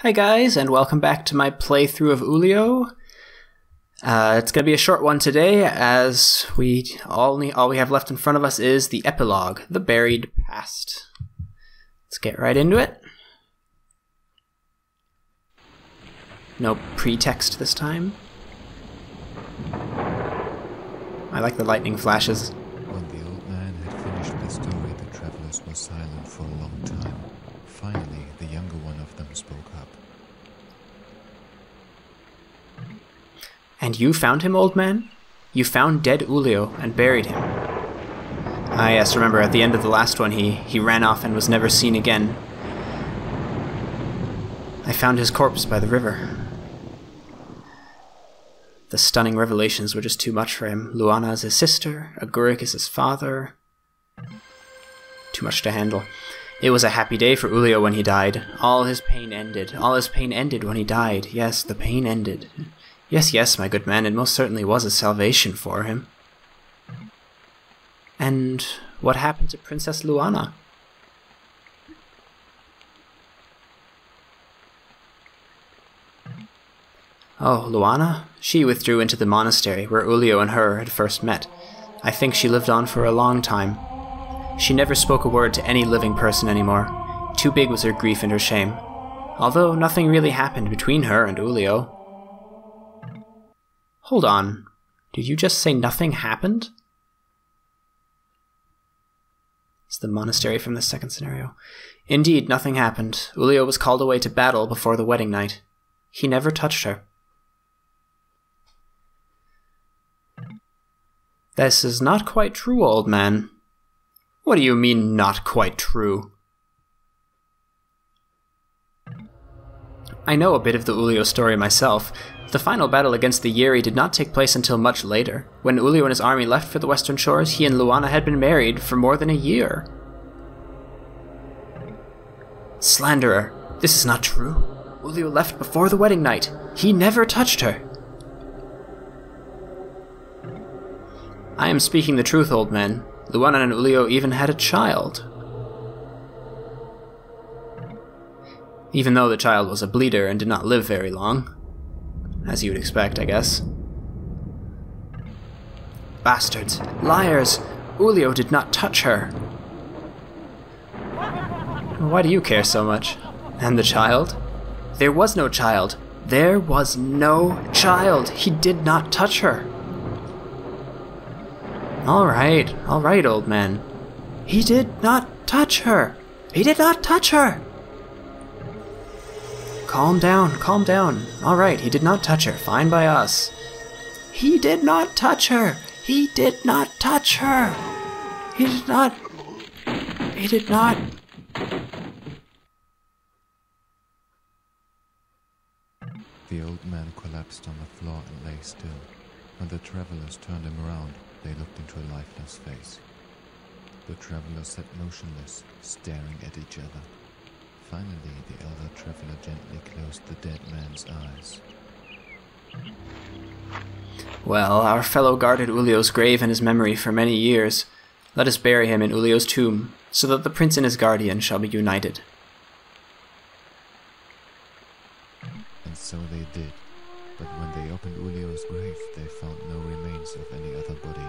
Hi guys, and welcome back to my playthrough of Ulio. It's going to be a short one today, as all we have left in front of us is the Epilogue, the Buried Past. Let's get right into it. No pretext this time. I like the lightning flashes. When the old man had finished the story, the travelers were silent for a long time. Finally, the younger one of them spoke up. And you found him, old man? You found dead Ulio and buried him. Ah yes, remember at the end of the last one he ran off and was never seen again. I found his corpse by the river. The stunning revelations were just too much for him. Luana is his sister, Agurik is his father. Too much to handle. It was a happy day for Ulio when he died. All his pain ended. All his pain ended when he died. Yes, the pain ended. Yes, yes, my good man, it most certainly was a salvation for him. And what happened to Princess Luana? Oh, Luana? She withdrew into the monastery where Ulio and her had first met. I think she lived on for a long time. She never spoke a word to any living person anymore. Too big was her grief and her shame. Although nothing really happened between her and Ulio. Hold on. Did you just say nothing happened? It's the monastery from the second scenario. Indeed, nothing happened. Ulio was called away to battle before the wedding night. He never touched her. This is not quite true, old man. What do you mean, not quite true? I know a bit of the Ulio story myself. The final battle against the Yeri did not take place until much later. When Ulio and his army left for the Western Shores, he and Luana had been married for more than a year. Slanderer, this is not true. Ulio left before the wedding night. He never touched her. I am speaking the truth, old man. Luana and Ulio even had a child. Even though the child was a bleeder and did not live very long. As you would expect, I guess. Bastards! Liars! Ulio did not touch her! Why do you care so much? And the child? There was no child! There was no child! He did not touch her! Alright, old man. He did not touch her! He did not touch her! Calm down, calm down. Alright, he did not touch her. Fine by us. He did not touch her! He did not touch her! He did not... He did not... The old man collapsed on the floor and lay still. When the travelers turned him around, they looked into a lifeless face. The travelers sat motionless, staring at each other. Finally, the elder traveler gently closed the dead man's eyes. Well, our fellow guarded Ulio's grave in his memory for many years. Let us bury him in Ulio's tomb, so that the prince and his guardian shall be united. And so they did. But when they opened Ulio's grave, they found no remains of any other body.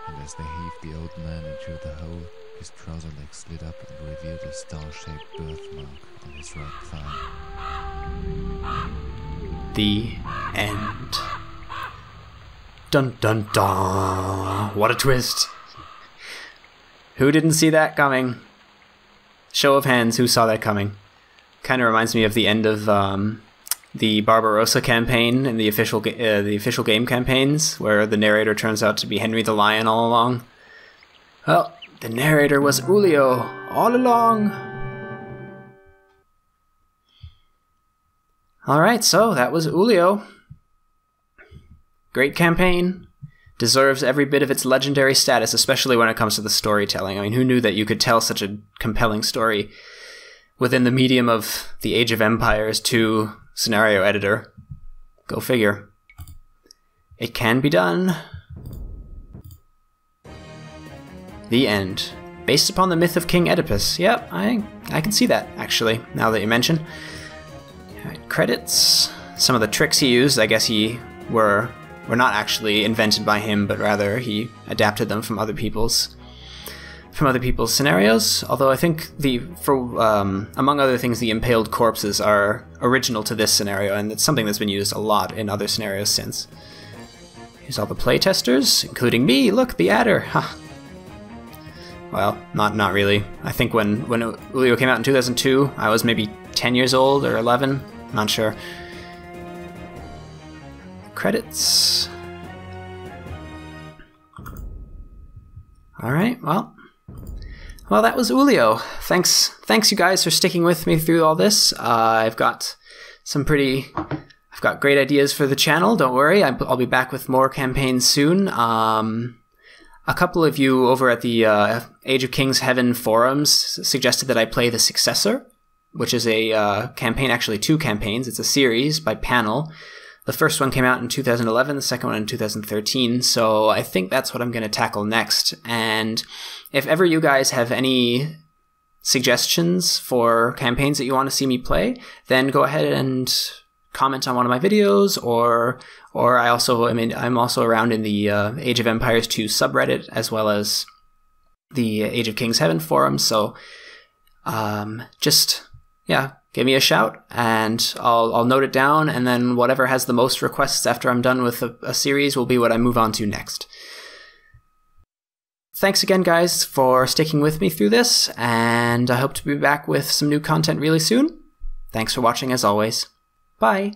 And as they heaved the old man into the hole, his trouser leg slid up and revealed a star-shaped birthmark on his right thigh. The end. Dun dun dun! What a twist! Who didn't see that coming? Show of hands, who saw that coming? Kind of reminds me of the end of the Barbarossa campaign in the official game campaigns, where the narrator turns out to be Henry the Lion all along. Well, the narrator was Ulio all along. Alright, so that was Ulio. Great campaign. Deserves every bit of its legendary status, especially when it comes to the storytelling. I mean, who knew that you could tell such a compelling story within the medium of the Age of Empires 2 scenario editor? Go figure. It can be done. The end. Based upon the myth of King Oedipus. Yep, I can see that, actually, now that you mention. Alright, credits. Some of the tricks he used, I guess were not actually invented by him, but rather he adapted them from other people's scenarios. Although I think among other things, the impaled corpses are original to this scenario, and it's something that's been used a lot in other scenarios since. Here's all the playtesters, including me. Look, the adder. Huh. Well, not really. I think when Ulio came out in 2002, I was maybe 10 years old or 11. Not sure. Credits. Alright, well, that was Ulio. Thanks you guys for sticking with me through all this. I've got great ideas for the channel, don't worry. I'll be back with more campaigns soon. A couple of you over at the Age of Kings Heaven forums suggested that I play the Successor, which is a campaign, actually 2 campaigns. It's a series by panel. The first one came out in 2011, the second one in 2013, so I think that's what I'm going to tackle next. And if ever you guys have any suggestions for campaigns that you want to see me play, then go ahead and comment on one of my videos, or I'm also around in the Age of Empires 2 subreddit, as well as the Age of Kings Heaven forum, so give me a shout, and I'll note it down, and then whatever has the most requests after I'm done with a series will be what I move on to next. Thanks again, guys, for sticking with me through this, and I hope to be back with some new content really soon. Thanks for watching, as always. Bye!